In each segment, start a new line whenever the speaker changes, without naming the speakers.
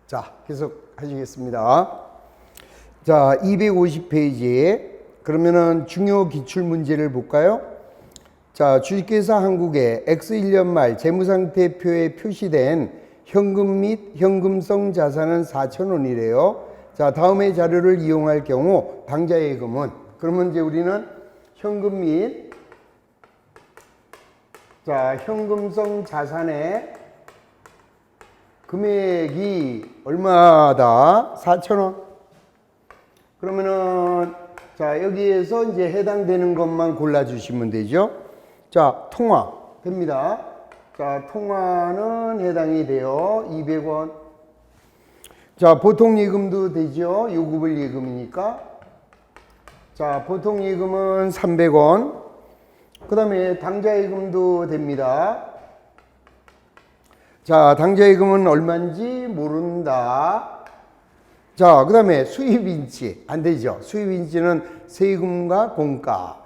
자, 계속 하시겠습니다. 자, 250페이지에 그러면은 중요 기출 문제를 볼까요? 자, 주식회사 한국의 X1년 말 재무상태표에 표시된 현금 및 현금성 자산은 4,000원이래요. 자, 다음의 자료를 이용할 경우 당좌 예금은, 그러면 이제 우리는 현금 및 자, 현금성 자산의 금액이 얼마다? 4,000원. 그러면은 자, 여기에서 이제 해당되는 것만 골라주시면 되죠. 자, 통화 됩니다. 자, 통화는 해당이 돼요. 200원. 자, 보통 예금도 되죠. 요구불 예금이니까. 자, 보통 예금은 300원. 그 다음에 당좌 예금도 됩니다. 자, 당좌 예금은 얼마인지 모른다. 자, 그 다음에 수입인치 안 되죠. 수입인치는 세금과 공가.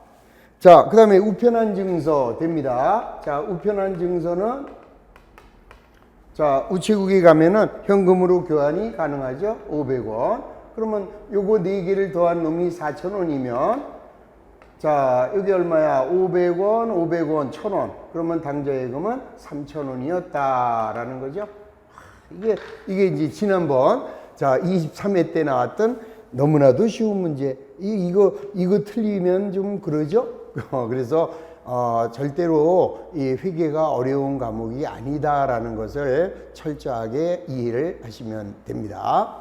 자, 그 다음에 우편한 증서 됩니다. 자, 우편한 증서는 자, 우체국에 가면은 현금으로 교환이 가능하죠. 500원. 그러면 요거 4개를 더한 놈이 4,000원이면 자, 여기 얼마야? 500원, 500원, 1,000원. 그러면 당좌 예금은 3,000원이었다라는 거죠. 이게 이제 지난번 자, 23회 때 나왔던 너무나도 쉬운 문제. 이거 틀리면 좀 그러죠? 그래서 절대로 이 회계가 어려운 과목이 아니다라는 것을 철저하게 이해를 하시면 됩니다.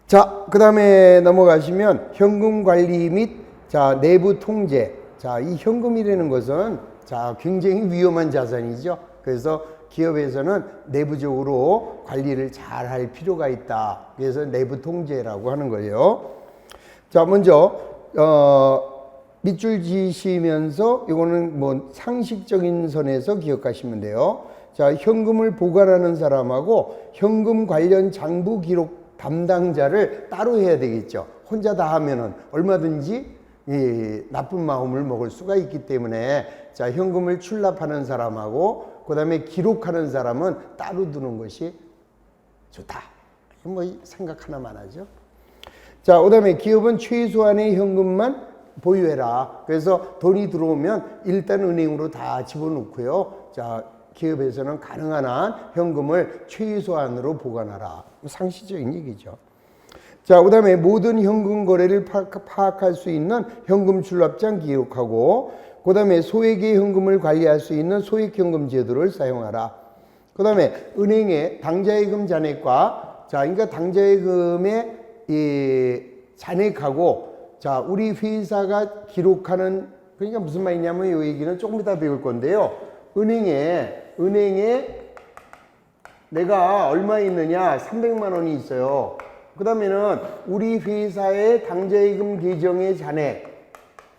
자, 그 다음에 넘어가시면 현금 관리 및 자, 내부 통제. 자, 이 현금이라는 것은 자, 굉장히 위험한 자산이죠. 그래서 기업에서는 내부적으로 관리를 잘 할 필요가 있다. 그래서 내부 통제라고 하는 거예요. 자, 먼저 밑줄 지시면서 이거는 뭐 상식적인 선에서 기억하시면 돼요. 자, 현금을 보관하는 사람하고 현금 관련 장부 기록 담당자를 따로 해야 되겠죠. 혼자 다 하면은 얼마든지 나쁜 마음을 먹을 수가 있기 때문에 자, 현금을 출납하는 사람하고 그 다음에 기록하는 사람은 따로 두는 것이 좋다. 뭐 생각 하나만 하죠. 자, 그 다음에 기업은 최소한의 현금만 보유해라. 그래서 돈이 들어오면 일단 은행으로 다 집어넣고요. 자, 기업에서는 가능한 한 현금을 최소한으로 보관하라. 상식적인 얘기죠. 자, 그 다음에 모든 현금 거래를 파악할 수 있는 현금 출납장 기록하고, 그 다음에 소액의 현금을 관리할 수 있는 소액현금 제도를 사용하라. 그 다음에 은행의 당좌예금 잔액과, 자, 그러니까 당좌예금의 이 잔액하고, 자, 우리 회사가 기록하는, 그러니까 무슨 말이냐면 이 얘기는 조금 이따 배울 건데요. 은행에 내가 얼마 있느냐? 300만 원이 있어요. 그 다음에는 우리 회사의 당좌예금 계정의 잔액.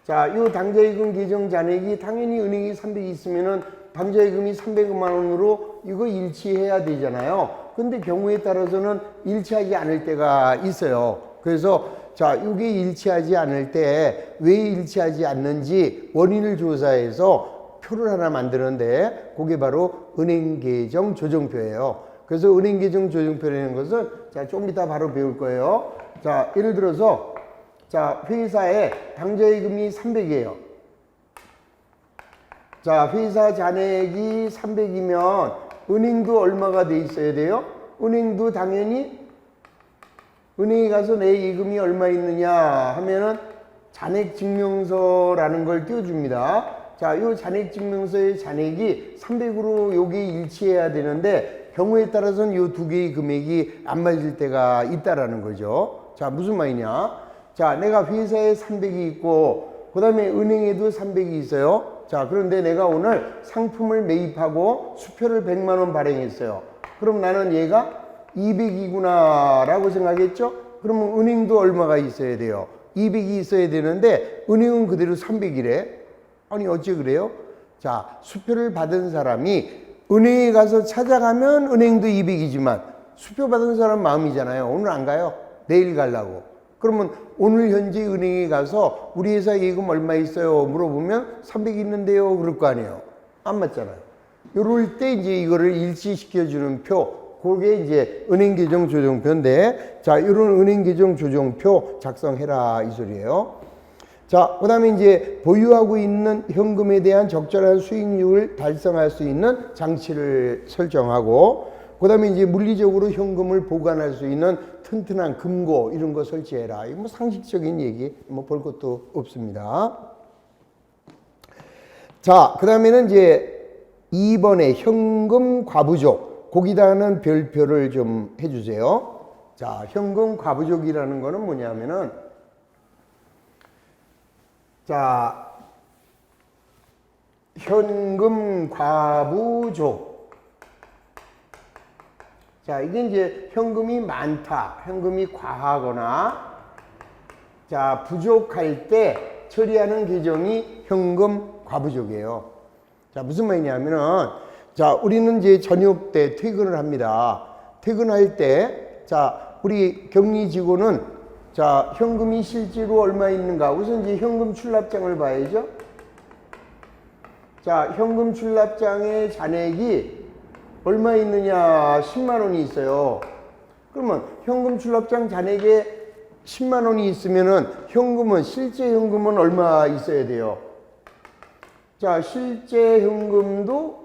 자, 요 당좌예금 계정 잔액이 당연히 은행이 300이 있으면은 당좌예금이 300만 원으로 이거 일치해야 되잖아요. 근데 경우에 따라서는 일치하지 않을 때가 있어요. 그래서 자, 이게 일치하지 않을 때 왜 일치하지 않는지 원인을 조사해서 표를 하나 만드는데 그게 바로 은행계정 조정표예요. 그래서 은행계정 조정표라는 것은 자, 좀 이따 바로 배울 거예요. 자, 예를 들어서 자, 회사에 당좌예금이 300이에요. 자, 회사 잔액이 300이면 은행도 얼마가 돼 있어야 돼요? 은행도 당연히 은행에 가서 내 예금이 얼마 있느냐 하면은 잔액증명서라는 걸 띄워줍니다. 자, 요 잔액증명서의 잔액이 300으로 요게 일치해야 되는데 경우에 따라서는 요 두 개의 금액이 안 맞을 때가 있다라는 거죠. 자, 무슨 말이냐? 자, 내가 회사에 300이 있고 그 다음에 은행에도 300이 있어요. 자, 그런데 내가 오늘 상품을 매입하고 수표를 100만 원 발행했어요. 그럼 나는 얘가 200이구나 라고 생각했죠? 그러면 은행도 얼마가 있어야 돼요? 200이 있어야 되는데 은행은 그대로 300이래. 아니 어째 그래요? 자, 수표를 받은 사람이 은행에 가서 찾아가면 은행도 200이지만 수표 받은 사람 마음이잖아요. 오늘 안 가요. 내일 가려고. 그러면 오늘 현재 은행에 가서 우리 회사 예금 얼마 있어요? 물어보면 300 있는데요. 그럴 거 아니에요. 안 맞잖아요. 요럴 때 이제 이거를 일치시켜주는 표, 그게 이제 은행계정 조정표인데, 자, 이런 은행계정 조정표 작성해라 이 소리예요. 자, 그 다음에 이제 보유하고 있는 현금에 대한 적절한 수익률을 달성할 수 있는 장치를 설정하고, 그 다음에 이제 물리적으로 현금을 보관할 수 있는 튼튼한 금고 이런 거 설치해라. 이거 뭐 상식적인 얘기, 뭐 볼 것도 없습니다. 자, 그 다음에는 이제 2번에 현금 과부족, 거기다는 별표를 좀 해주세요. 자, 현금 과부족이라는 거는 뭐냐면은, 자, 현금 과부족. 자, 이게 이제 현금이 많다, 현금이 과하거나, 자, 부족할 때 처리하는 계정이 현금 과부족이에요. 자, 무슨 말이냐면은, 자, 우리는 이제 저녁 때 퇴근을 합니다. 퇴근할 때, 자, 우리 격리 직원은, 자, 현금이 실제로 얼마 있는가? 우선 이제 현금 출납장을 봐야죠. 자, 현금 출납장의 잔액이 얼마 있느냐? 10만 원이 있어요. 그러면 현금 출납장 잔액에 10만 원이 있으면은 현금은, 실제 현금은 얼마 있어야 돼요? 자, 실제 현금도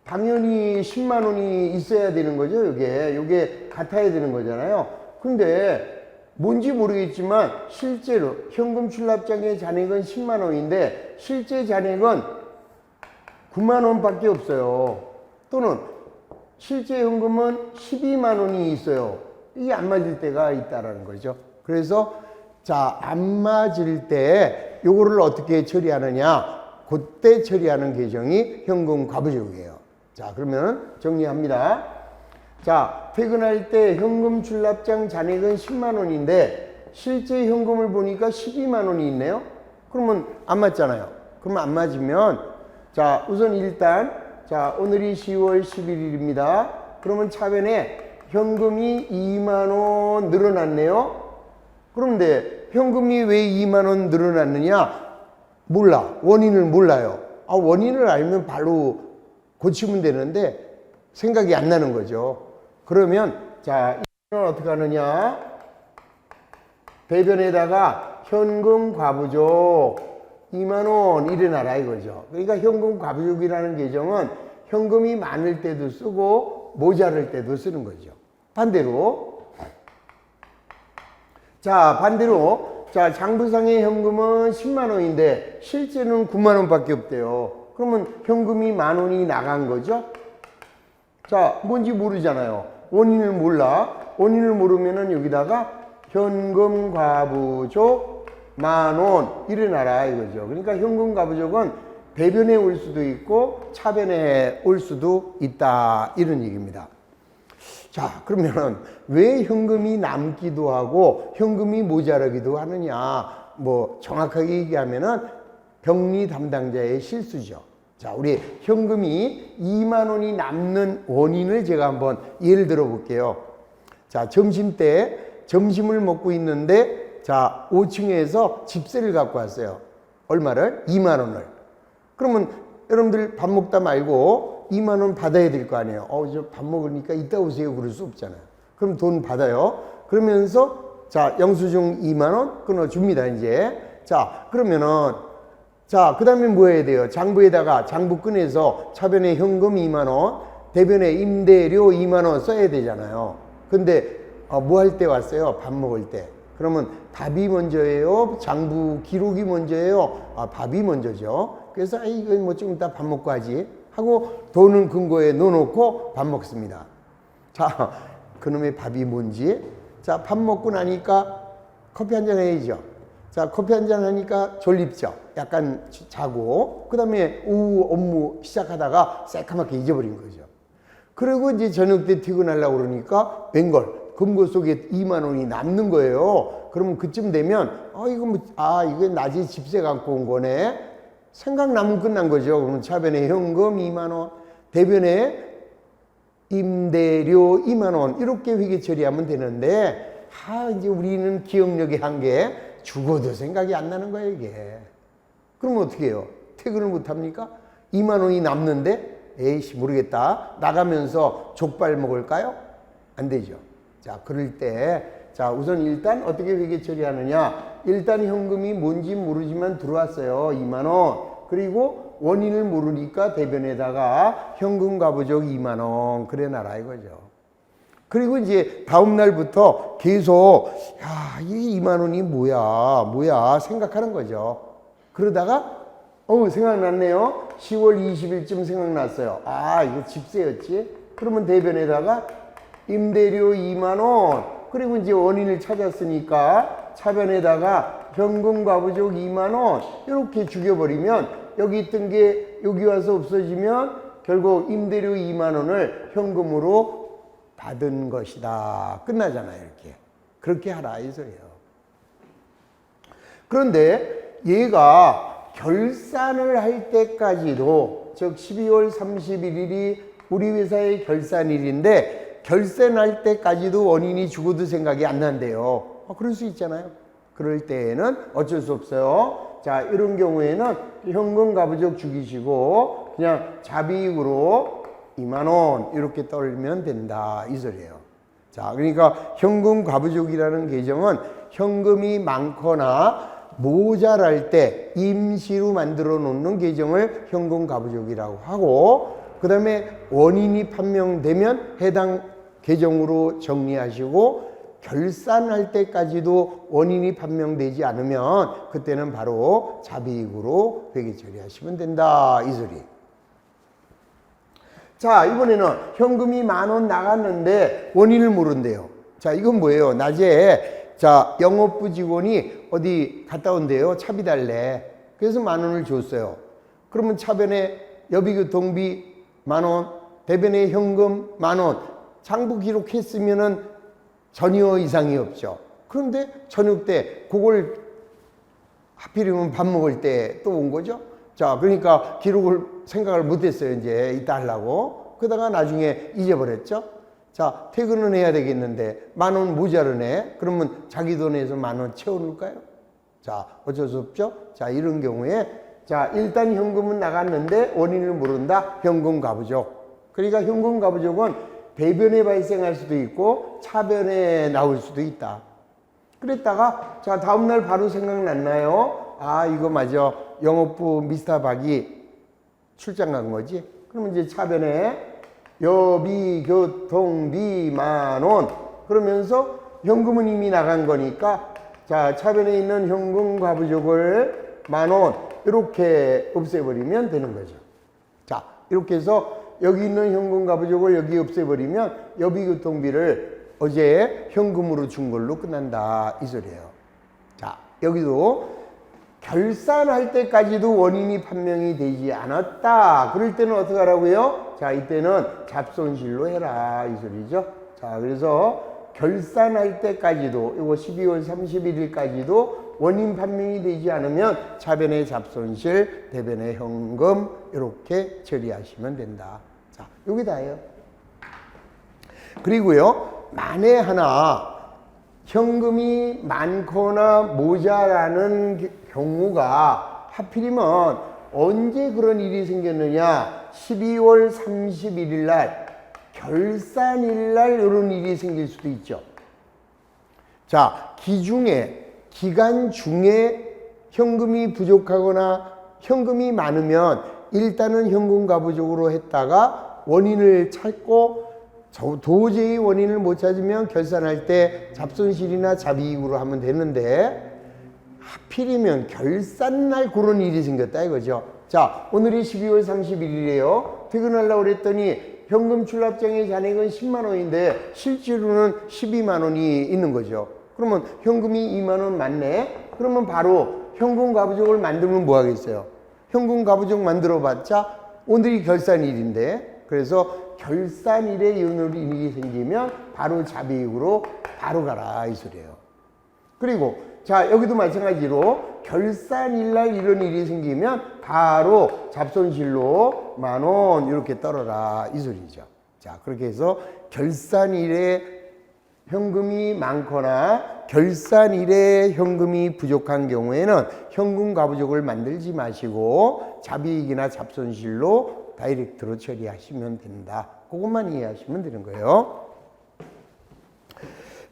당연히 10만 원이 있어야 되는 거죠. 요게 같아야 되는 거잖아요. 근데 뭔지 모르겠지만 실제로 현금 출납장의 잔액은 10만 원인데 실제 잔액은 9만 원밖에 없어요. 또는 실제 현금은 12만 원이 있어요. 이게 안 맞을 때가 있다라는 거죠. 그래서 자, 안 맞을 때 요거를 어떻게 처리하느냐? 그때 처리하는 계정이 현금 과부족이에요. 자, 그러면 정리합니다. 자, 퇴근할 때 현금 출납장 잔액은 10만 원인데 실제 현금을 보니까 12만 원이 있네요. 그러면 안 맞잖아요. 그러면 안 맞으면, 자, 우선 일단, 자, 오늘이 10월 11일입니다. 그러면 차변에 현금이 2만 원 늘어났네요. 그런데 현금이 왜 2만 원 늘어났느냐? 몰라. 원인을 몰라요. 아, 원인을 알면 바로 고치면 되는데 생각이 안 나는 거죠. 그러면 자, 이건 어떻게 하느냐? 대변에다가 현금 과부족 2만 원 일어나라 이거죠. 그러니까 현금 과부족이라는 계정은 현금이 많을 때도 쓰고 모자랄 때도 쓰는 거죠. 반대로, 자, 반대로, 자, 장부상의 현금은 10만 원인데 실제는 9만 원밖에 없대요. 그러면 현금이 만 원이 나간 거죠. 자, 뭔지 모르잖아요. 원인을 몰라. 원인을 모르면은 여기다가 현금 과부족 만 원 일어나라 이거죠. 그러니까 현금 과부족은 배변에 올 수도 있고 차변에 올 수도 있다 이런 얘기입니다. 자, 그러면 왜 현금이 남기도 하고 현금이 모자라기도 하느냐? 뭐 정확하게 얘기하면은 격리 담당자의 실수죠. 자, 우리 현금이 2만 원이 남는 원인을 제가 한번 예를 들어 볼게요. 자, 점심 때 점심을 먹고 있는데, 자, 5층에서 집세를 갖고 왔어요. 얼마를? 2만 원을. 그러면 여러분들 밥 먹다 말고 2만 원 받아야 될 거 아니에요. 저 밥 먹으니까 이따 오세요. 그럴 수 없잖아요. 그럼 돈 받아요. 그러면서 자, 영수증 2만 원 끊어줍니다, 이제. 자, 그러면은, 자, 그 다음에 뭐 해야 돼요? 장부에다가 장부 꺼내서 차변에 현금 2만 원, 대변에 임대료 2만 원 써야 되잖아요. 근데 뭐 할 때 왔어요? 밥 먹을 때. 그러면 밥이 먼저예요? 장부 기록이 먼저예요? 밥이 먼저죠. 그래서 이거 뭐 좀 이따 밥 먹고 하지 하고 돈은 금고에 넣어놓고 밥 먹습니다. 자, 그놈의 밥이 뭔지. 자, 밥 먹고 나니까 커피 한잔 해야죠. 자, 커피 한잔 하니까 졸립죠. 약간 자고, 그 다음에 오후 업무 시작하다가 새카맣게 잊어버린 거죠. 그리고 이제 저녁 때 퇴근하려고 그러니까 웬걸 금고 속에 2만 원이 남는 거예요. 그러면 그쯤 되면 이거 낮에 집세 갖고 온 거네. 생각나면 끝난 거죠. 그러면 차변에 현금 2만 원, 대변에 임대료 2만 원 이렇게 회계 처리하면 되는데, 이제 우리는 기억력의 한계, 죽어도 생각이 안 나는 거예요, 이게. 그러면 어떻게 해요? 퇴근을 못 합니까? 2만 원이 남는데 에이씨 모르겠다 나가면서 족발 먹을까요? 안 되죠. 자, 그럴 때 자, 우선 일단 어떻게 회계 처리하느냐? 일단 현금이 뭔지 모르지만 들어왔어요. 2만 원. 그리고 원인을 모르니까 대변에다가 현금 가부족 2만 원 그래 놔라 이거죠. 그리고 이제 다음 날부터 계속 야, 이 2만 원이 뭐야 생각하는 거죠. 그러다가 생각났네요. 10월 20일쯤 생각났어요. 아, 이거 집세였지? 그러면 대변에다가 임대료 2만 원 그리고 이제 원인을 찾았으니까 차변에다가 현금 가부족 2만 원 이렇게 죽여버리면 여기 있던 게 여기 와서 없어지면 결국 임대료 2만 원을 현금으로 받은 것이다. 끝나잖아요. 이렇게. 그렇게 하라 이 소리예요. 그런데 얘가 결산을 할 때까지도 즉 12월 31일이 우리 회사의 결산일인데 결산할 때까지도 원인이 죽어도 생각이 안 난대요. 그럴 수 있잖아요. 그럴 때에는 어쩔 수 없어요. 자, 이런 경우에는 현금 가부족 죽이시고 그냥 자비익으로 2만 원 이렇게 떨면 된다 이 소리예요. 자, 그러니까 현금 가부족이라는 계정은 현금이 많거나 모자랄 때 임시로 만들어 놓는 계정을 현금 가부족이라고 하고 그 다음에 원인이 판명되면 해당 계정으로 정리하시고 결산할 때까지도 원인이 판명되지 않으면 그때는 바로 자비익으로 회계 처리하시면 된다 이 소리. 자, 이번에는 현금이 1만 원 나갔는데 원인을 모른대요. 자, 이건 뭐예요? 낮에 자, 영업부 직원이 어디 갔다 온대요. 차비 달래. 그래서 1만 원을 줬어요. 그러면 차변에 여비교통비 1만 원, 대변에 현금 1만 원 장부 기록했으면은 전혀 이상이 없죠. 그런데 저녁 때 그걸 하필이면 밥 먹을 때 또 온 거죠. 자, 그러니까 기록을 생각을 못했어요. 이제 이따 하려고. 그러다가 나중에 잊어버렸죠. 자, 퇴근은 해야 되겠는데 1만 원 모자르네. 그러면 자기 돈에서 1만 원 채워놓을까요? 자, 어쩔 수 없죠. 자, 이런 경우에 자, 일단 현금은 나갔는데 원인을 모른다. 현금 가부족. 그러니까 현금 가부족은 대변에 발생할 수도 있고 차변에 나올 수도 있다. 그랬다가 자, 다음날 바로 생각났나요? 아, 이거 맞아. 영업부 미스터 박이 출장 간 거지. 그러면 이제 차변에 여비교통비 1만 원 그러면서 현금은 이미 나간 거니까 자, 차변에 있는 현금 가부족을 1만 원 이렇게 없애버리면 되는 거죠. 자, 이렇게 해서 여기 있는 현금 가부족을 여기 없애버리면 여비교통비를 어제 현금으로 준 걸로 끝난다 이 소리예요. 자, 여기도 결산할 때까지도 원인이 판명이 되지 않았다. 그럴 때는 어떻게 하라고요? 자, 이때는 잡손실로 해라 이 소리죠. 자, 그래서 결산할 때까지도 이거 12월 31일까지도 원인 판명이 되지 않으면 차변의 잡손실, 대변의 현금 이렇게 처리하시면 된다. 자, 여기 다예요. 그리고요, 만에 하나 현금이 많거나 모자라는 경우가 하필이면 언제 그런 일이 생겼느냐? 12월 31일 날 결산일 날 이런 일이 생길 수도 있죠. 자, 기간 중에 현금이 부족하거나 현금이 많으면 일단은 현금 가부족으로 했다가 원인을 찾고 도저히 원인을 못 찾으면 결산할 때 잡손실이나 자비익으로 하면 되는데 하필이면 결산날 그런 일이 생겼다 이거죠. 자, 오늘이 12월 31일이에요. 퇴근하려고 그랬더니 현금 출납장의 잔액은 10만 원인데 실제로는 12만 원이 있는 거죠. 그러면 현금이 2만 원 맞네? 그러면 바로 현금 가부족을 만들면 뭐 하겠어요? 현금 가부족 만들어 봤자 오늘이 결산일인데 그래서 결산일에 이런 일이 생기면 바로 자비익으로 바로 가라 이 소리예요. 그리고 자, 여기도 마찬가지로 결산일날 이런 일이 생기면 바로 잡손실로 1만 원 이렇게 떨어라 이 소리죠. 자, 그렇게 해서 결산일에 현금이 많거나 결산일에 현금이 부족한 경우에는 현금 가부족을 만들지 마시고 자비익이나 잡손실로 다이렉트로 처리하시면 된다. 그것만 이해하시면 되는 거예요.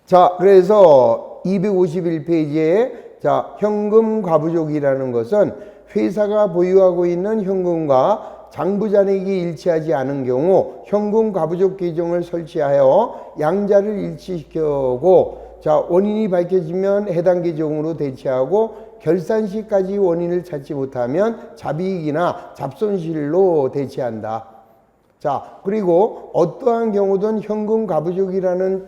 자, 그래서 251페이지에 자, 현금 과부족이라는 것은 회사가 보유하고 있는 현금과 장부잔액이 일치하지 않은 경우 현금 과부족 계정을 설치하여 양자를 일치시키고 자, 원인이 밝혀지면 해당 계정으로 대체하고 결산 시까지 원인을 찾지 못하면 자비익이나 잡손실로 대체한다. 자, 그리고 어떠한 경우든 현금 과부족이라는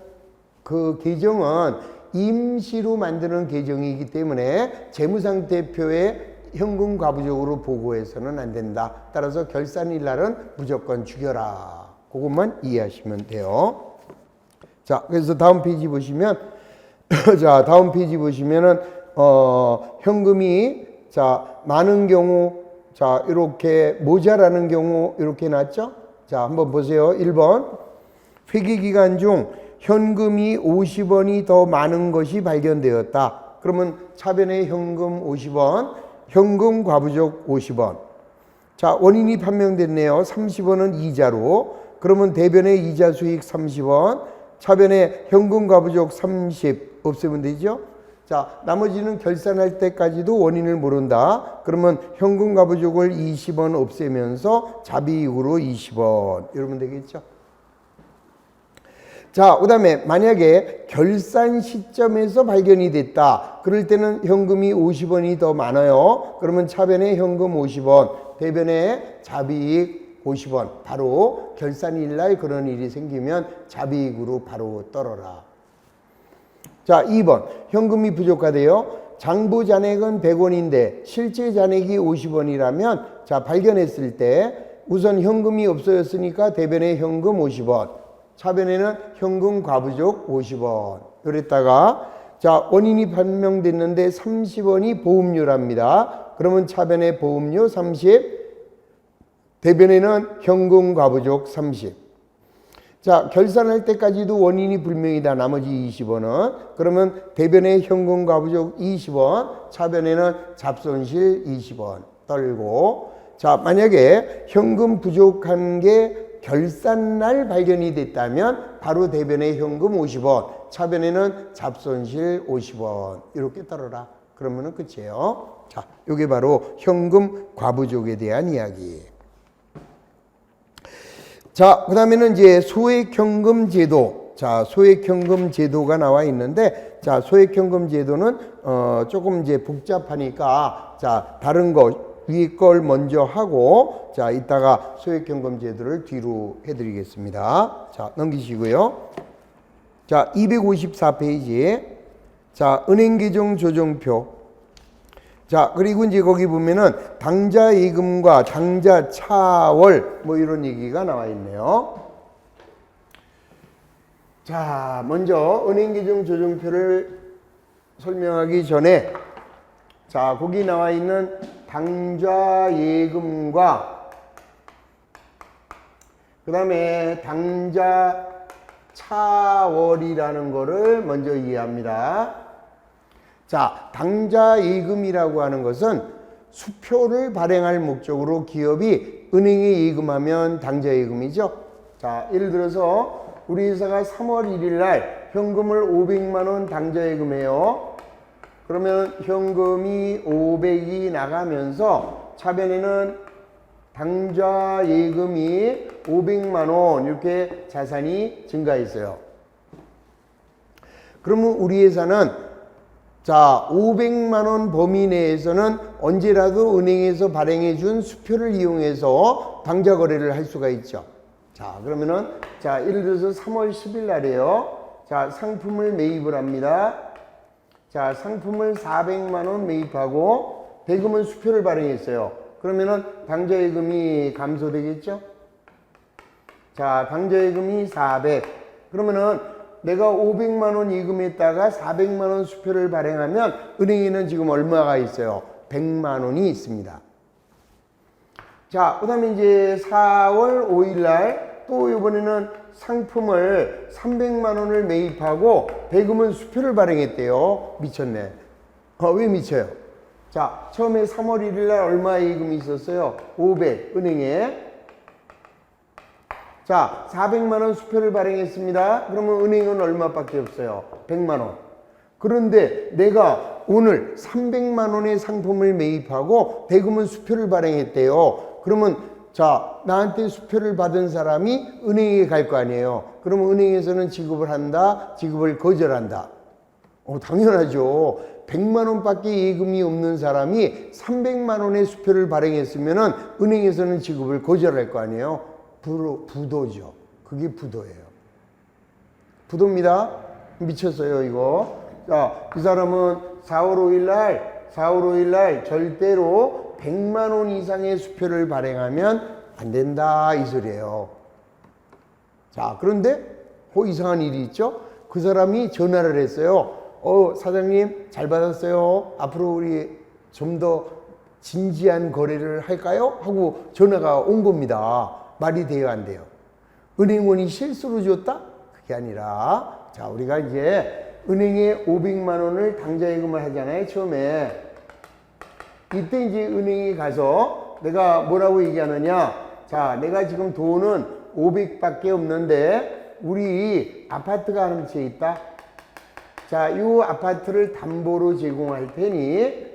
그 계정은 임시로 만드는 계정이기 때문에 재무상태표에 현금 과부족으로 보고해서는 안 된다. 따라서 결산일 날은 무조건 죽여라. 그것만 이해하시면 돼요. 자, 그래서 다음 페이지 보시면 자, 다음 페이지 보시면은 현금이 자, 많은 경우 자, 이렇게 모자라는 경우 이렇게 났죠? 자, 한번 보세요. 1번. 회계 기간 중 현금이 50원이 더 많은 것이 발견되었다. 그러면 차변에 현금 50원, 현금 과부족 50원. 자, 원인이 판명됐네요. 30원은 이자로. 그러면 대변에 이자 수익 30원, 차변에 현금 과부족 30 없애면 되죠? 자, 나머지는 결산할 때까지도 원인을 모른다. 그러면 현금 과부족을 20원 없애면서 자비익으로 20원. 이러면 되겠죠? 자, 그 다음에 만약에 결산 시점에서 발견이 됐다. 그럴 때는 현금이 50원이 더 많아요. 그러면 차변에 현금 50원, 대변에 자비익 50원. 바로 결산일날 그런 일이 생기면 자비익으로 바로 떨어라. 자, 2번. 현금이 부족하대요. 장부 잔액은 100원인데 실제 잔액이 50원이라면 자, 발견했을 때 우선 현금이 없어졌으니까 대변에 현금 50원. 차변에는 현금 과부족 50원. 이랬다가 자, 원인이 판명됐는데 30원이 보험료랍니다. 그러면 차변에 보험료 30, 대변에는 현금 과부족 30. 자, 결산할 때까지도 원인이 불명이다. 나머지 20원은. 그러면 대변에 현금 과부족 20원, 차변에는 잡손실 20원 떨고. 자, 만약에 현금 부족한 게 결산날 발견이 됐다면 바로 대변에 현금 50원, 차변에는 잡손실 50원 이렇게 떨어라. 그러면은 끝이에요. 자, 이게 바로 현금 과부족에 대한 이야기. 자, 그 다음에는 이제 소액현금 제도. 자, 소액현금 제도가 나와 있는데, 자, 소액현금 제도는 조금 이제 복잡하니까, 자, 다른 거 위에 걸 먼저 하고, 자, 이따가 소액현금 제도를 뒤로 해드리겠습니다. 자, 넘기시고요. 자, 254페이지. 자, 은행계정 조정표. 자, 그리고 이제 거기 보면은 당좌 예금과 당좌 차월 뭐 이런 얘기가 나와 있네요. 자, 먼저 은행계정 조정표를 설명하기 전에 자, 거기 나와 있는 당좌 예금과 그 다음에 당좌 차월이라는 거를 먼저 이해합니다. 자, 당좌 예금이라고 하는 것은 수표를 발행할 목적으로 기업이 은행에 예금하면 당좌 예금이죠. 자, 예를 들어서 우리 회사가 3월 1일 날 현금을 500만 원 당좌 예금해요. 그러면 현금이 500이 나가면서 차변에는 당좌 예금이 500만 원 이렇게 자산이 증가했어요. 그러면 우리 회사는 자, 500만 원 범위 내에서는 언제라도 은행에서 발행해 준 수표를 이용해서 당좌 거래를 할 수가 있죠. 자, 그러면은 자, 예를 들어서 3월 10일 날이에요. 자, 상품을 매입을 합니다. 자, 상품을 400만 원 매입하고 대금은 수표를 발행했어요. 그러면은 당좌 예금이 감소되겠죠? 자, 당좌 예금이 400. 그러면은 내가 500만 원 예금했다가 400만 원 수표를 발행하면 은행에는 지금 얼마가 있어요? 100만 원이 있습니다. 자, 그 다음에 이제 4월 5일 날 또 이번에는 상품을 300만 원을 매입하고 대금은 수표를 발행했대요. 미쳤네. 왜 미쳐요? 자, 처음에 3월 1일 날 얼마 예금이 있었어요? 500 은행에. 자, 400만 원 수표를 발행했습니다. 그러면 은행은 얼마밖에 없어요? 100만 원. 그런데 내가 오늘 300만 원의 상품을 매입하고 대금은 수표를 발행했대요. 그러면 자, 나한테 수표를 받은 사람이 은행에 갈 거 아니에요. 그러면 은행에서는 지급을 한다, 지급을 거절한다. 당연하죠. 100만 원밖에 예금이 없는 사람이 300만 원의 수표를 발행했으면은 은행에서는 지급을 거절할 거 아니에요. 부도죠. 그게 부도예요. 부도입니다. 미쳤어요, 이거. 자, 이 사람은 4월 5일 날 절대로 100만 원 이상의 수표를 발행하면 안 된다, 이 소리예요. 자, 그런데 이상한 일이 있죠. 그 사람이 전화를 했어요. 사장님 잘 받았어요. 앞으로 우리 좀 더 진지한 거래를 할까요? 하고 전화가 온 겁니다. 말이 돼요, 안 돼요? 은행원이 실수로 줬다? 그게 아니라, 자, 우리가 이제 은행에 500만 원을 당좌예금을 하잖아요, 처음에. 이때 이제 은행에 가서 내가 뭐라고 얘기하느냐. 자, 내가 지금 돈은 500밖에 없는데 우리 아파트가 한 채 있다. 자, 이 아파트를 담보로 제공할 테니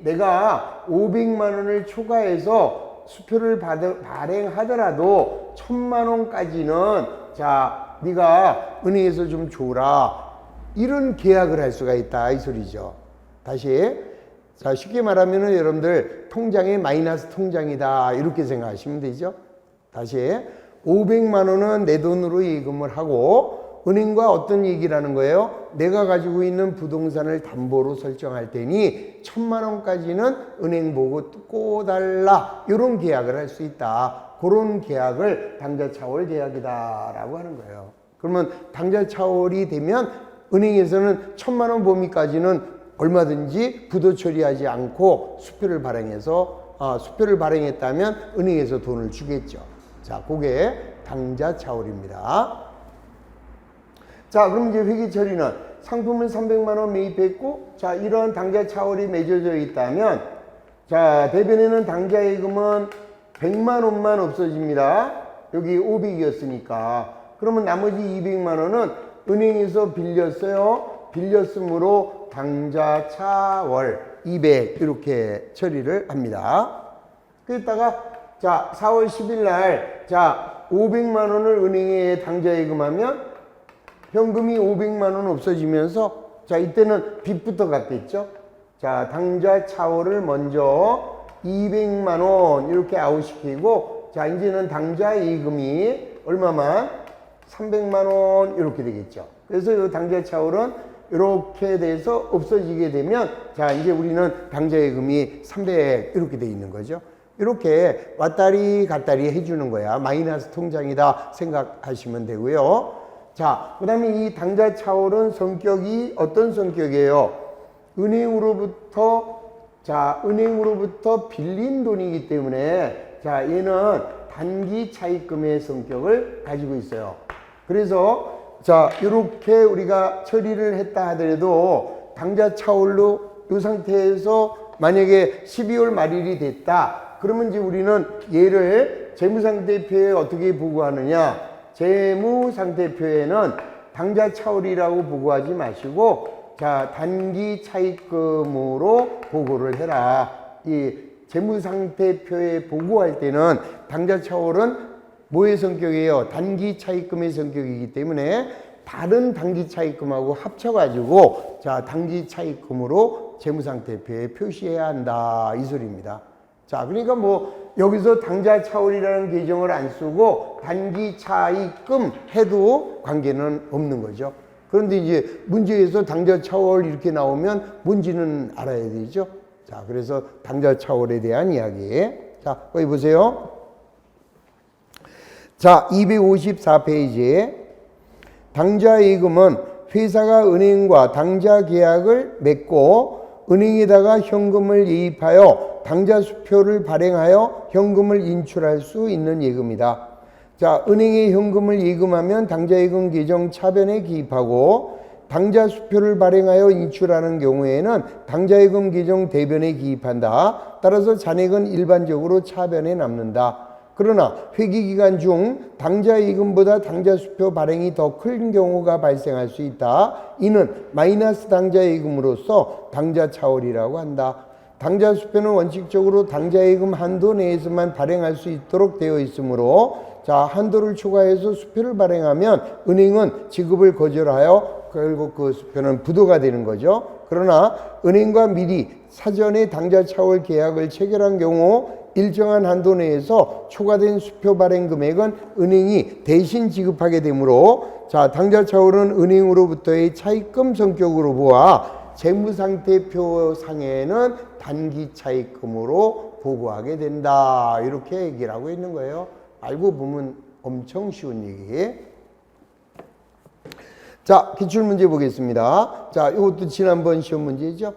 내가 500만 원을 초과해서 수표를 발행하더라도 1000만 원까지는 자, 네가 은행에서 좀 줘라. 이런 계약을 할 수가 있다, 이 소리죠. 다시, 자, 쉽게 말하면은 여러분들 통장에 마이너스 통장이다, 이렇게 생각하시면 되죠. 다시, 500만 원은 내 돈으로 예금을 하고 은행과 어떤 얘기를 하는 거예요? 내가 가지고 있는 부동산을 담보로 설정할 테니 1000만 원까지는 은행 보고 꿔달라, 이런 계약을 할 수 있다. 그런 계약을 당좌차월 계약이다 라고 하는 거예요. 그러면 당좌차월이 되면 은행에서는 1000만 원 범위까지는 얼마든지 부도 처리하지 않고 수표를 발행했다면 은행에서 돈을 주겠죠. 자, 그게 당좌차월입니다. 자, 그럼 이제 회계 처리는 상품을 300만 원 매입했고, 자, 이런 당좌차월이 맺어져 있다면, 자, 대변에는 당좌예금은 100만 원만 없어집니다. 여기 500이었으니까. 그러면 나머지 200만 원은 은행에서 빌렸어요. 빌렸으므로 당좌차월 200 이렇게 처리를 합니다. 그랬다가 자, 4월 10일 날 자, 500만 원을 은행에 당좌예금하면 현금이 500만 원 없어지면서 자, 이때는 빚부터 갚겠죠. 자, 당좌차월을 먼저 200만 원 이렇게 아웃시키고, 자, 이제는 당좌예금이 얼마만? 300만 원 이렇게 되겠죠. 그래서 이 당좌차월은 이렇게 돼서 없어지게 되면, 자, 이제 우리는 당좌예금이 300 이렇게 돼 있는 거죠. 이렇게 왔다리 갔다리 해주는 거야. 마이너스 통장이다 생각하시면 되고요. 자, 그 다음에 이 당좌차월은 성격이 어떤 성격이에요? 은행으로부터 빌린 돈이기 때문에, 자, 얘는 단기 차입금의 성격을 가지고 있어요. 그래서 자, 이렇게 우리가 처리를 했다 하더라도 당좌차월로 이 상태에서 만약에 12월 말일이 됐다. 그러면 이제 우리는 얘를 재무상태표에 어떻게 보고하느냐? 재무상태표에는 당좌차월이라고 보고하지 마시고, 자, 단기 차입금으로 보고를 해라. 이 재무상태표에 보고할 때는 당좌차월은 뭐의 성격이에요? 단기 차입금의 성격이기 때문에 다른 단기 차입금하고 합쳐가지고 자, 단기 차입금으로 재무상태표에 표시해야 한다, 이 소리입니다. 자, 그러니까 뭐 여기서 당좌차월이라는 계정을 안 쓰고 단기 차입금 해도 관계는 없는 거죠. 그런데 이제 문제에서 당좌차월 이렇게 나오면 뭔지는 알아야 되죠. 자, 그래서 당좌차월에 대한 이야기. 자, 거기 보세요. 자, 254페이지에 당좌예금은 회사가 은행과 당좌 계약을 맺고 은행에다가 현금을 예입하여 당좌수표를 발행하여 현금을 인출할 수 있는 예금이다. 자, 은행에 현금을 예금하면 당좌예금 계정 차변에 기입하고 당좌수표를 발행하여 인출하는 경우에는 당좌예금 계정 대변에 기입한다. 따라서 잔액은 일반적으로 차변에 남는다. 그러나 회기기간 중 당좌예금보다 당좌수표 발행이 더 큰 경우가 발생할 수 있다. 이는 마이너스 당좌예금으로서 당좌차월이라고 한다. 당좌수표는 원칙적으로 당좌예금 한도 내에서만 발행할 수 있도록 되어 있으므로 한도를 초과해서 수표를 발행하면 은행은 지급을 거절하여 결국 그 수표는 부도가 되는 거죠. 그러나 은행과 미리 사전에 당좌차월 계약을 체결한 경우 일정한 한도 내에서 초과된 수표 발행 금액은 은행이 대신 지급하게 되므로 당좌차월은 은행으로부터의 차입금 성격으로 보아 재무상태표 상에는 단기 차입금으로 보고하게 된다. 이렇게 얘기를 하고 있는 거예요. 알고 보면 엄청 쉬운 얘기. 자, 기출문제 보겠습니다. 자, 이것도 지난번 시험 문제죠.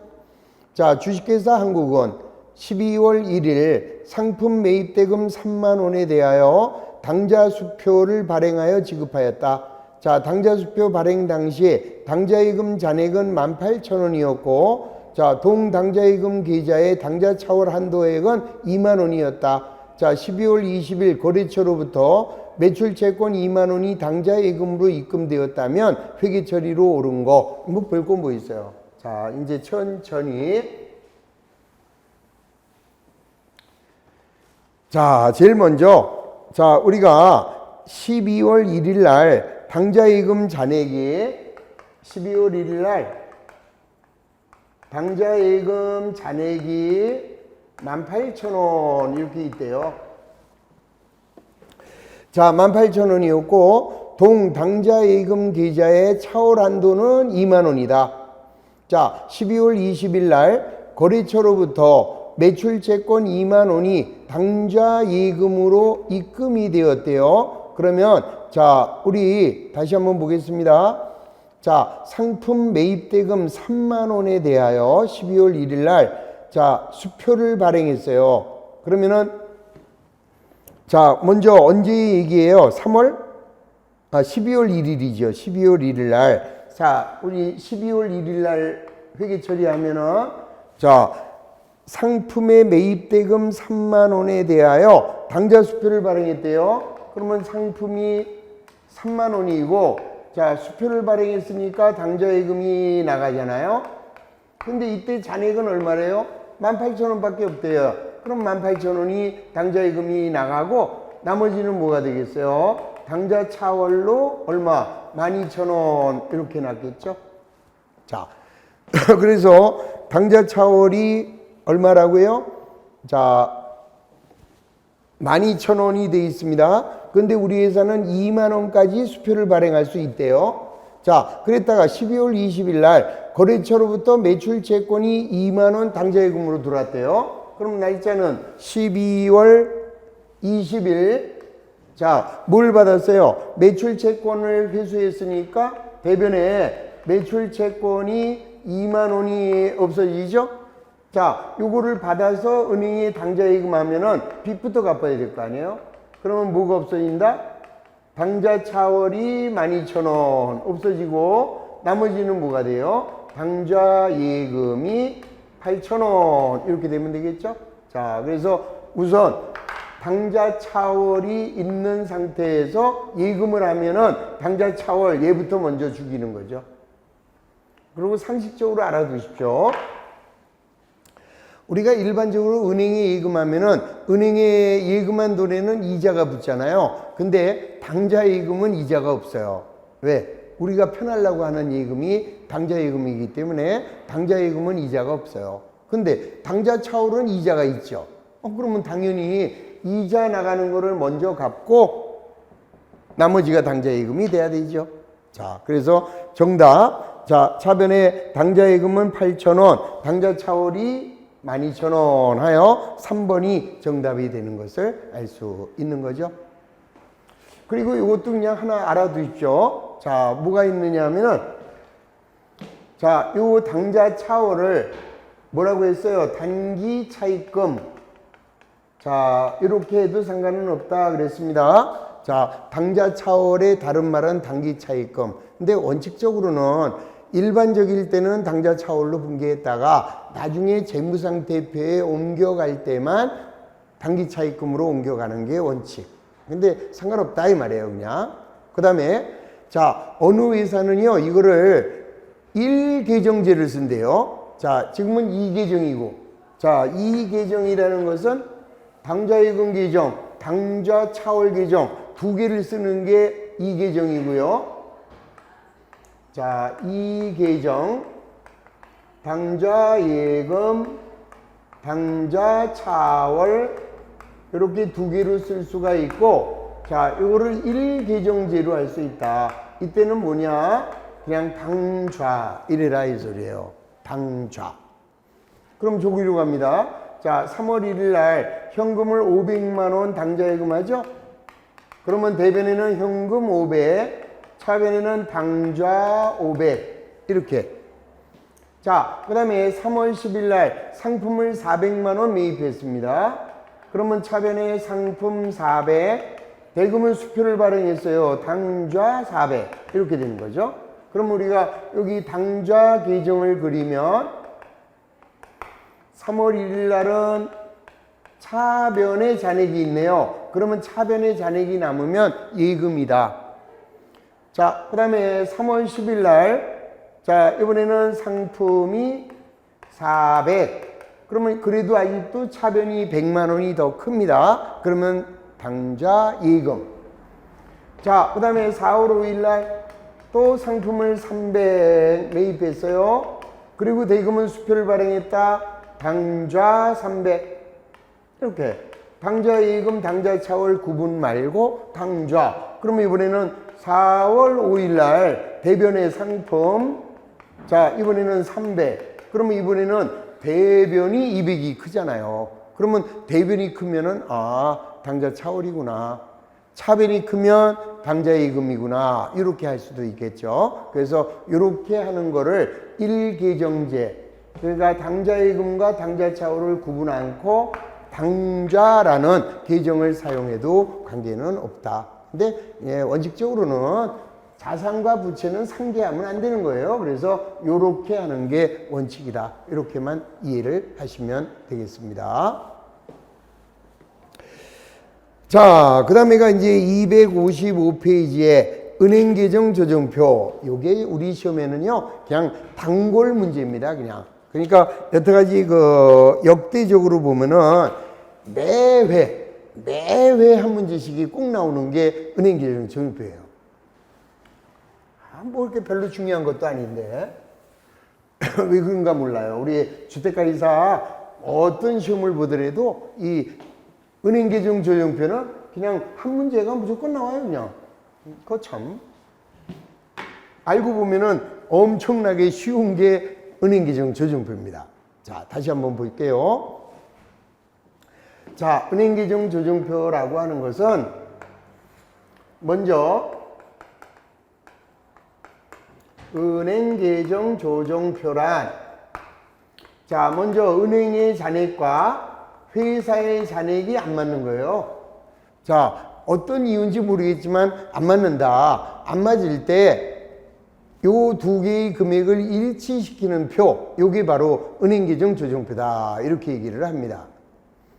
자, 주식회사 한국은 12월 1일 상품 매입대금 3만 원에 대하여 당좌수표를 발행하여 지급하였다. 자, 당좌수표 발행 당시에 당좌예금 잔액은 18,000원이었고 동당좌예금 계좌의 당좌차월 한도액은 2만 원이었다. 자, 12월 20일 거래처로부터 매출채권 2만 원이 당좌예금으로 입금되었다면 회계 처리로 옳은 거. 뭐 별거 뭐 있어요. 자, 이제 천천히. 자, 제일 먼저 우리가 12월 1일 날 당좌예금 잔액이 12월 1일 날 당좌예금 잔액이 18,000원 이렇게 있대요. 자, 18,000원이었고 동당좌예금 계좌의 차월 한도는 2만 원이다. 자, 12월 20일 날 거래처로부터 매출채권 2만 원이 당좌예금으로 입금이 되었대요. 그러면 우리 다시 한번 보겠습니다. 자, 상품 매입대금 3만 원에 대하여 12월 1일 날 수표를 발행했어요. 그러면은 먼저 언제 얘기해요? 12월 1일이죠. 12월 1일 날. 우리 12월 1일 날 회계 처리하면은 상품의 매입대금 3만 원에 대하여 당좌수표를 발행했대요. 그러면 상품이 3만 원이고 수표를 발행했으니까 당좌예금이 나가잖아요. 근데 이때 잔액은 얼마래요? 18,000원밖에 없대요. 그럼 18,000원이 당좌예금이 나가고 나머지는 뭐가 되겠어요? 당좌차월로 얼마? 12,000원 이렇게 났겠죠? 자, 그래서 당좌차월이 얼마라고요? 12,000원이 돼 있습니다. 근데 우리 회사는 2만 원까지 수표를 발행할 수 있대요. 그랬다가 12월 20일 날 거래처로부터 매출채권이 2만 원 당좌예금으로 들어왔대요. 그럼 날짜는 12월 20일. 뭘 받았어요? 매출채권을 회수했으니까 대변에 매출채권이 2만 원이 없어지죠? 요거를 받아서 은행에 당좌예금 하면은 빚부터 갚아야 될 거 아니에요? 그러면 뭐가 없어진다? 당좌차월이 12,000원 없어지고 나머지는 뭐가 돼요? 당좌예금이 8,000원 이렇게 되면 되겠죠? 그래서 우선 당좌차월이 있는 상태에서 예금을 하면은 당좌차월 얘부터 먼저 죽이는 거죠. 그리고 상식적으로 알아두십시오. 우리가 일반적으로 은행에 예금하면은 은행에 예금한 돈에는 이자가 붙잖아요. 근데 당좌예금은 이자가 없어요. 왜? 우리가 편하려고 하는 예금이 당좌예금이기 때문에 당좌예금은 이자가 없어요. 근데 당좌차월은 이자가 있죠. 그러면 당연히 이자 나가는 거를 먼저 갚고 나머지가 당좌예금이 돼야 되죠. 그래서 정답. 차변에 당좌예금은 8,000원, 당좌차월이 12,000원 하여 3번이 정답이 되는 것을 알 수 있는 거죠. 그리고 이것도 그냥 하나 알아두십시오. 뭐가 있느냐 하면은 요 당좌차월을 뭐라고 했어요? 단기 차입금. 이렇게 해도 상관은 없다 그랬습니다. 당좌차월의 다른 말은 단기 차입금. 근데 원칙적으로는 일반적일 때는 당좌차월로 분개했다가 나중에 재무상태표에 옮겨갈 때만 단기 차입금으로 옮겨가는 게 원칙. 근데 상관없다 이 말이에요, 그냥. 그 다음에 자, 어느 회사는요 이거를 1계정제를 쓴대요. 자, 지금은 2계정이고, 자, 2계정이라는 것은 당좌예금 계정, 당좌 차월 계정 두 개를 쓰는 게 2계정이고요. 자, 2계정, 당좌예금, 당좌 차월 이렇게 두 개로 쓸 수가 있고, 자, 이거를 1계정제로 할 수 있다. 이때는 뭐냐? 그냥 당좌 이래라 이 소리예요. 당좌. 그럼 조기로 갑니다. 자, 3월 1일 날 현금을 500만 원 당좌예금 하죠? 그러면 대변에는 현금 500, 차변에는 당좌 500 이렇게. 자, 그 다음에 3월 10일 날 상품을 400만 원 매입했습니다. 그러면 차변에 상품 400, 대금은 수표를 발행했어요. 당좌 400 이렇게 되는 거죠. 그럼 우리가 여기 당좌 계정을 그리면 3월 1일 날은 차변에 잔액이 있네요. 그러면 차변에 잔액이 남으면 예금이다. 자, 그 다음에 3월 10일 날, 자, 이번에는 상품이 400. 그러면 그래도 아직도 차변이 100만 원이 더 큽니다. 그러면 당좌 예금. 자, 그 다음에 4월 5일 날 또 상품을 300 매입했어요. 그리고 대금은 수표를 발행했다. 당좌 300. 이렇게. 당좌 예금, 당좌 차월 구분 말고 당좌. 그러면 이번에는 4월 5일 날 대변의 상품. 자, 이번에는 300. 그러면 이번에는 대변이 200이 크잖아요. 그러면 대변이 크면은 당좌 차월이구나. 차변이 크면 당좌 예금이구나. 이렇게 할 수도 있겠죠. 그래서 이렇게 하는 거를 1계정제. 그러니까 당좌 예금과 당좌 차월을 구분 않고 당좌라는 계정을 사용해도 관계는 없다. 근데 원칙적으로는 자산과 부채는 상계하면 안 되는 거예요. 그래서 이렇게 하는 게 원칙이다. 이렇게만 이해를 하시면 되겠습니다. 자, 그 다음에가 이제 255페이지에 은행계정 조정표. 요게 우리 시험에는요, 그냥 단골 문제입니다. 그냥. 그러니까 여태까지 역대적으로 보면은 매회 한 문제씩이 꼭 나오는 게 은행계정 조정표예요. 뭐 이렇게 별로 중요한 것도 아닌데. 왜 그런가 몰라요. 우리 주택가이사 어떤 시험을 보더라도 이 은행계정 조정표는 그냥 한 문제가 무조건 나와요, 그냥. 그거 참. 알고 보면은 엄청나게 쉬운 게 은행계정 조정표입니다. 자, 다시 한번 볼게요. 자, 은행계정 조정표라고 하는 것은 먼저 은행계정 조정표란, 자, 먼저 은행의 잔액과 회사의 잔액이 안 맞는 거예요. 자, 어떤 이유인지 모르겠지만 안 맞는다. 안 맞을 때 요 두 개의 금액을 일치시키는 표, 요게 바로 은행계정 조정표다. 이렇게 얘기를 합니다.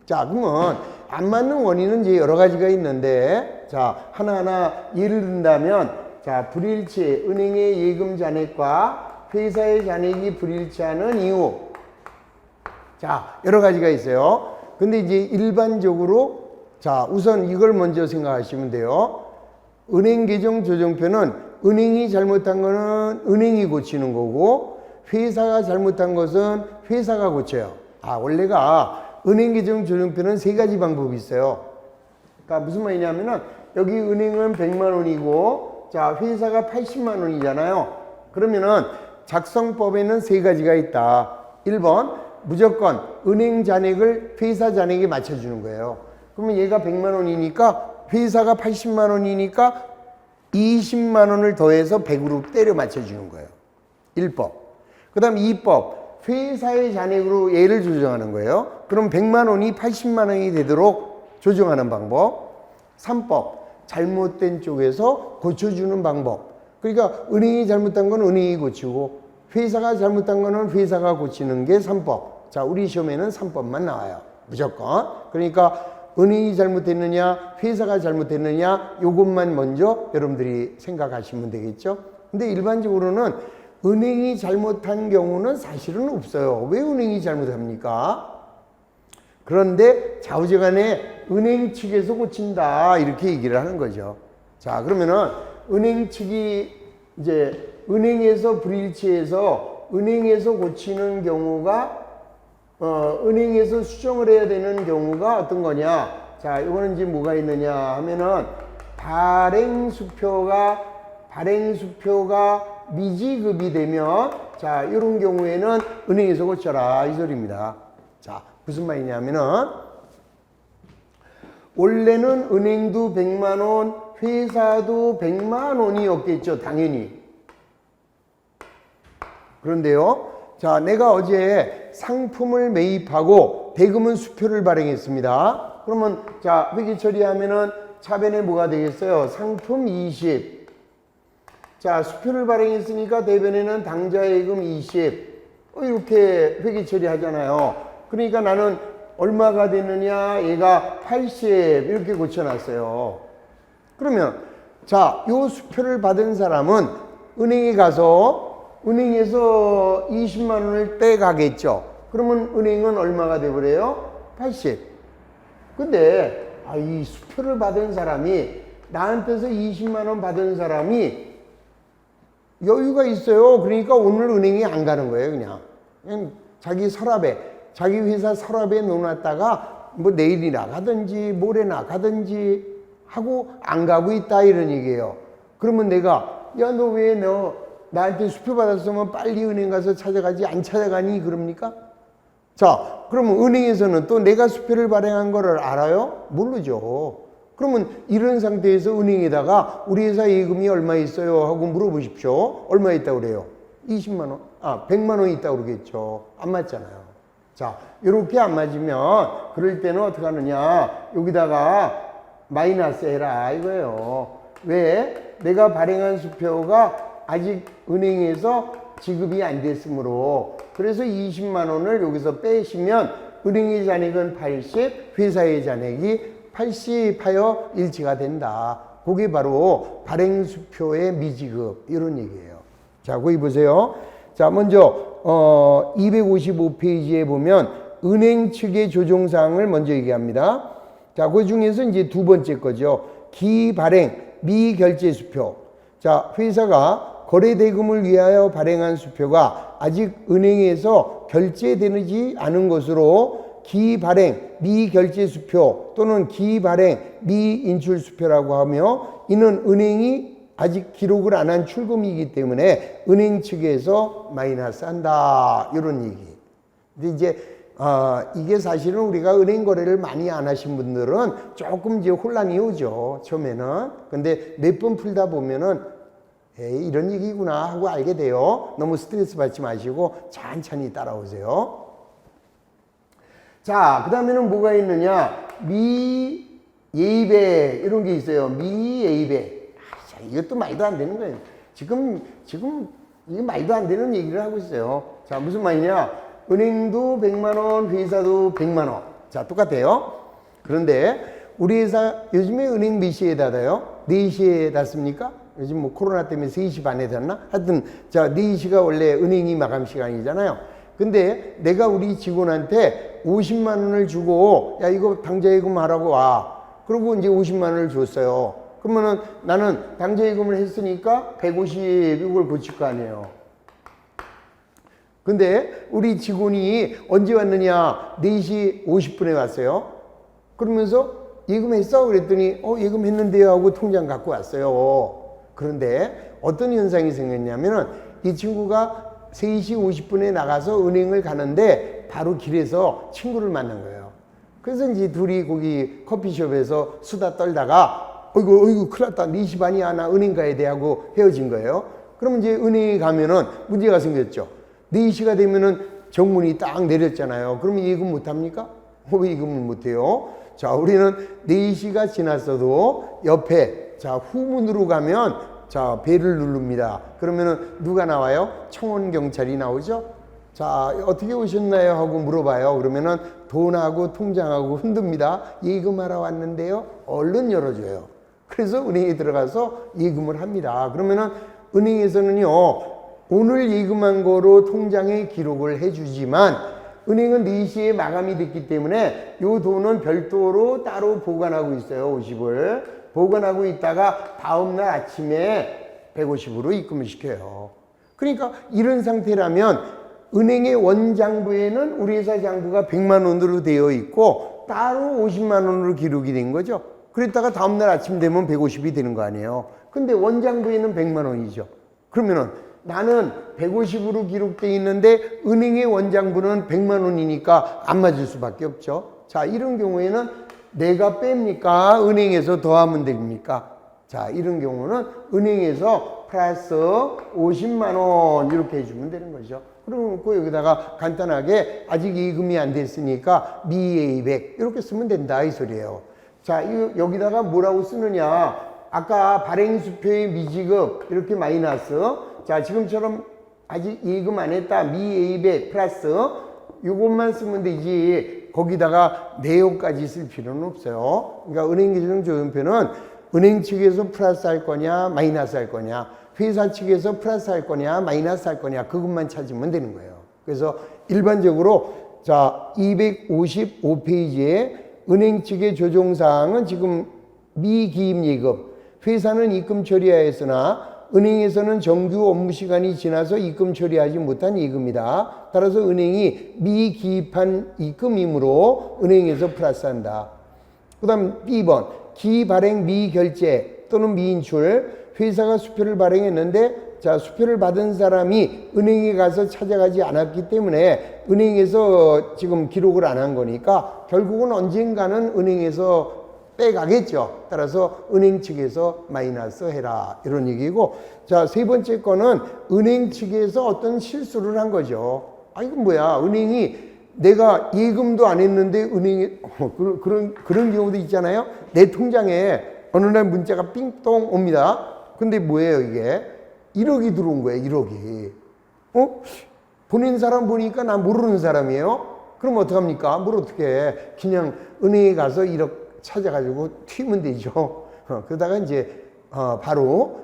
자, 그러면 안 맞는 원인은 이제 여러 가지가 있는데, 자, 하나하나 예를 든다면, 자, 불일치, 은행의 예금 잔액과 회사의 잔액이 불일치하는 이유. 자, 여러 가지가 있어요. 근데 이제 일반적으로, 자, 우선 이걸 먼저 생각하시면 돼요. 은행계정 조정표는 은행이 잘못한 거는 은행이 고치는 거고, 회사가 잘못한 것은 회사가 고쳐요. 원래가 은행계정 조정표는 세 가지 방법이 있어요. 그러니까 무슨 말이냐면은, 여기 은행은 100만 원이고, 자, 회사가 80만 원이잖아요. 그러면은 작성법에는 세 가지가 있다. 1번, 무조건 은행 잔액을 회사 잔액에 맞춰주는 거예요. 그러면 얘가 100만 원이니까 회사가 80만 원이니까 20만 원을 더해서 100으로 때려 맞춰주는 거예요. 1법. 그 다음 2법. 회사의 잔액으로 얘를 조정하는 거예요. 그럼 100만 원이 80만 원이 되도록 조정하는 방법. 3법. 잘못된 쪽에서 고쳐주는 방법. 그러니까 은행이 잘못한 건 은행이 고치고, 회사가 잘못한 거는 회사가 고치는 게 3법. 자, 우리 시험에는 3법만 나와요. 무조건. 그러니까 은행이 잘못됐느냐, 회사가 잘못됐느냐, 요것만 먼저 여러분들이 생각하시면 되겠죠. 근데 일반적으로는 은행이 잘못한 경우는 사실은 없어요. 왜 은행이 잘못합니까? 그런데 좌우지간에 은행 측에서 고친다 이렇게 얘기를 하는 거죠. 자, 그러면은 은행 측이 이제 은행에서 불일치해서 은행에서 고치는 경우가 은행에서 수정을 해야 되는 경우가 어떤 거냐? 자, 이거는 이제 뭐가 있느냐 하면은 발행수표가 미지급이 되면 자, 이런 경우에는 은행에서 고쳐라 이 소리입니다. 자, 무슨 말이냐면은 원래는 은행도 100만 원, 회사도 100만 원이었겠죠, 당연히. 그런데요, 자, 내가 어제 상품을 매입하고 대금은 수표를 발행했습니다. 그러면 자, 회계 처리하면은 차변에 뭐가 되겠어요? 상품 20. 자, 수표를 발행했으니까 대변에는 당좌예금 20. 이렇게 회계 처리하잖아요. 그러니까 나는 얼마가 되느냐? 얘가 80 이렇게 고쳐놨어요. 그러면 자, 요 수표를 받은 사람은 은행에 가서 은행에서 20만 원을 떼가겠죠. 그러면 은행은 얼마가 돼버려요? 80. 근데 이 수표를 받은 사람이 나한테서 20만 원 받은 사람이 여유가 있어요. 그러니까 오늘 은행에 안 가는 거예요. 그냥 자기 서랍에, 자기 회사 서랍에 넣어놨다가 뭐 내일이나 가든지 모레나 가든지 하고 안 가고 있다 이런 얘기예요. 그러면 내가 야, 너 왜 나한테 수표 받았으면 빨리 은행 가서 찾아가지 안 찾아가니? 그럽니까? 자, 그러면 은행에서는 또 내가 수표를 발행한 거를 알아요? 모르죠. 그러면 이런 상태에서 은행에다가 우리 회사 예금이 얼마 있어요? 하고 물어보십시오. 얼마 있다고 그래요? 20만 원? 100만 원 있다고 그러겠죠. 안 맞잖아요. 자, 이렇게 안 맞으면 그럴 때는 어떻게 하느냐? 여기다가 마이너스 해라 이거예요. 왜? 내가 발행한 수표가 아직 은행에서 지급이 안 됐으므로 그래서 20만 원을 여기서 빼시면 은행의 잔액은 80, 회사의 잔액이 80하여 일치가 된다. 그게 바로 발행수표의 미지급 이런 얘기예요. 자, 거기 보세요. 자, 먼저 255페이지에 보면 은행 측의 조정사항을 먼저 얘기합니다. 자, 그 중에서 이제 두 번째 거죠. 기발행 미결제수표. 자, 회사가 거래대금을 위하여 발행한 수표가 아직 은행에서 결제되지 않은 것으로 기발행 미결제수표 또는 기발행 미인출수표라고 하며 이는 은행이 아직 기록을 안 한 출금이기 때문에 은행 측에서 마이너스 한다 이런 얘기. 근데 이제 이게 사실은 우리가 은행 거래를 많이 안 하신 분들은 조금 이제 혼란이 오죠, 처음에는. 근데 몇 번 풀다 보면은 에이, 이런 얘기구나 하고 알게 돼요. 너무 스트레스 받지 마시고 천천히 따라오세요. 자, 그 다음에는 뭐가 있느냐? 미예입액 이런 게 있어요. 미예입액. 자, 이것도 말도 안 되는 거예요. 지금 이게 말도 안 되는 얘기를 하고 있어요. 자, 무슨 말이냐? 은행도 100만 원, 회사도 100만 원. 자, 똑같아요. 그런데 우리 회사 요즘에 은행 몇 시에 닫아요? 4시에 닫습니까? 요즘 뭐 코로나 때문에 3시 반에 닫나? 하여튼 자, 4시가 원래 은행이 마감 시간이잖아요. 근데 내가 우리 직원한테 50만 원을 주고 야, 이거 당좌예금 하라고 와. 그리고 이제 50만 원을 줬어요. 그러면은 나는 당좌예금을 했으니까 150 이걸 고칠 거 아니에요. 근데 우리 직원이 언제 왔느냐? 4시 50분에 왔어요. 그러면서 예금했어? 그랬더니 예금했는데요 하고 통장 갖고 왔어요. 그런데 어떤 현상이 생겼냐면은 이 친구가 3시 50분에 나가서 은행을 가는데 바로 길에서 친구를 만난 거예요. 그래서 이제 둘이 거기 커피숍에서 수다 떨다가 어이구 큰일 났다. 4시 반이야. 나 은행 가야 돼 하고 헤어진 거예요. 그럼 이제 은행에 가면은 문제가 생겼죠. 4시가 되면은 정문이 딱 내렸잖아요. 그러면 예금 못 합니까? 왜 예금을 못 해요? 자, 우리는 4시가 지났어도 옆에 자, 후문으로 가면 자, 벨을 누릅니다. 그러면은 누가 나와요? 청원 경찰이 나오죠? 자, 어떻게 오셨나요? 하고 물어봐요. 그러면은 돈하고 통장하고 흔듭니다. 예금하러 왔는데요. 얼른 열어줘요. 그래서 은행에 들어가서 예금을 합니다. 그러면은 은행에서는요, 오늘 예금한 거로 통장에 기록을 해주지만 은행은 4시에 마감이 됐기 때문에 이 돈은 별도로 따로 보관하고 있어요. 50을 보관하고 있다가 다음날 아침에 150으로 입금을 시켜요. 그러니까 이런 상태라면 은행의 원장부에는 우리 회사 장부가 100만 원으로 되어 있고 따로 50만 원으로 기록이 된 거죠. 그랬다가 다음날 아침 되면 150이 되는 거 아니에요. 근데 원장부에는 100만 원이죠. 그러면은 나는 150으로 기록되어 있는데 은행의 원장부는 100만 원이니까 안 맞을 수밖에 없죠. 자, 이런 경우에는 내가 뺍니까? 은행에서 더하면 됩니까? 자, 이런 경우는 은행에서 플러스 50만 원 이렇게 해주면 되는 거죠. 그러고 여기다가 간단하게 아직 예금이 안 됐으니까 미예입액 이렇게 쓰면 된다 이 소리예요. 자, 여기다가 뭐라고 쓰느냐? 아까 발행수표의 미지급 이렇게 마이너스. 자, 지금처럼 아직 예금 안 했다 미예입액 플러스 요것만 쓰면 되지 거기다가 내용까지 쓸 필요는 없어요. 그러니까 은행계정조연표는 은행 측에서 플러스 할 거냐 마이너스 할 거냐, 회사 측에서 플러스 할 거냐 마이너스 할 거냐 그것만 찾으면 되는 거예요. 그래서 일반적으로 자 255페이지에 은행 측의 조정사항은 지금 미기입 예금, 회사는 입금 처리하였으나 은행에서는 정규 업무 시간이 지나서 입금 처리하지 못한 예금이다. 따라서 은행이 미기입한 입금이므로 은행에서 플러스한다. 그 다음 B번 기발행 미결제 또는 미인출, 회사가 수표를 발행했는데 자 수표를 받은 사람이 은행에 가서 찾아가지 않았기 때문에 은행에서 지금 기록을 안 한 거니까 결국은 언젠가는 은행에서 빼가겠죠. 따라서 은행 측에서 마이너스 해라 이런 얘기고, 자 세 번째 거는 은행 측에서 어떤 실수를 한 거죠. 아 이건 뭐야, 은행이 내가 예금도 안 했는데 은행에 그런 경우도 있잖아요. 내 통장에 어느 날 문자가 삥똥 옵니다. 근데 뭐예요 이게? 1억이 들어온 거예요. 1억이. 보낸 사람 보니까 나 모르는 사람이에요. 그럼 어떡합니까? 뭘 어떻게 해? 그냥 은행에 가서 1억 찾아가지고 튀면 되죠. 그러다가 이제 바로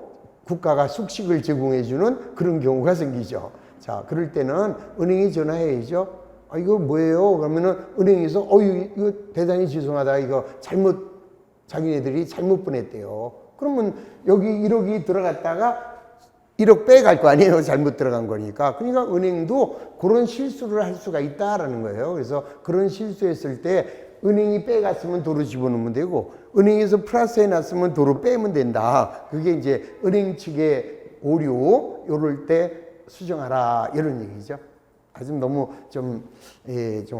국가가 숙식을 제공해주는 그런 경우가 생기죠. 자, 그럴 때는 은행에 전화해야죠. 아, 이거 뭐예요? 그러면은 은행에서 이거 대단히 죄송하다. 이거 자기네들이 잘못 보냈대요. 그러면 여기 1억이 들어갔다가 1억 빼갈 거 아니에요. 잘못 들어간 거니까. 그러니까 은행도 그런 실수를 할 수가 있다라는 거예요. 그래서 그런 실수했을 때 은행이 빼갔으면 도로 집어넣으면 되고 은행에서 플러스 해놨으면 도로 빼면 된다. 그게 이제 은행 측의 오류 요럴 때 수정하라 이런 얘기죠. 아주 너무 좀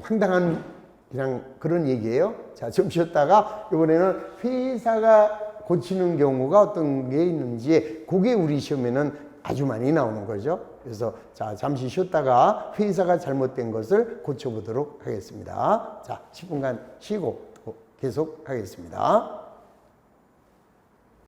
황당한 그냥 그런 얘기예요. 자, 좀 쉬었다가 이번에는 회사가 고치는 경우가 어떤 게 있는지 그게 우리 시험에는 아주 많이 나오는 거죠. 그래서 자 잠시 쉬었다가 회사가 잘못된 것을 고쳐보도록 하겠습니다. 자 10분간 쉬고 계속 하겠습니다.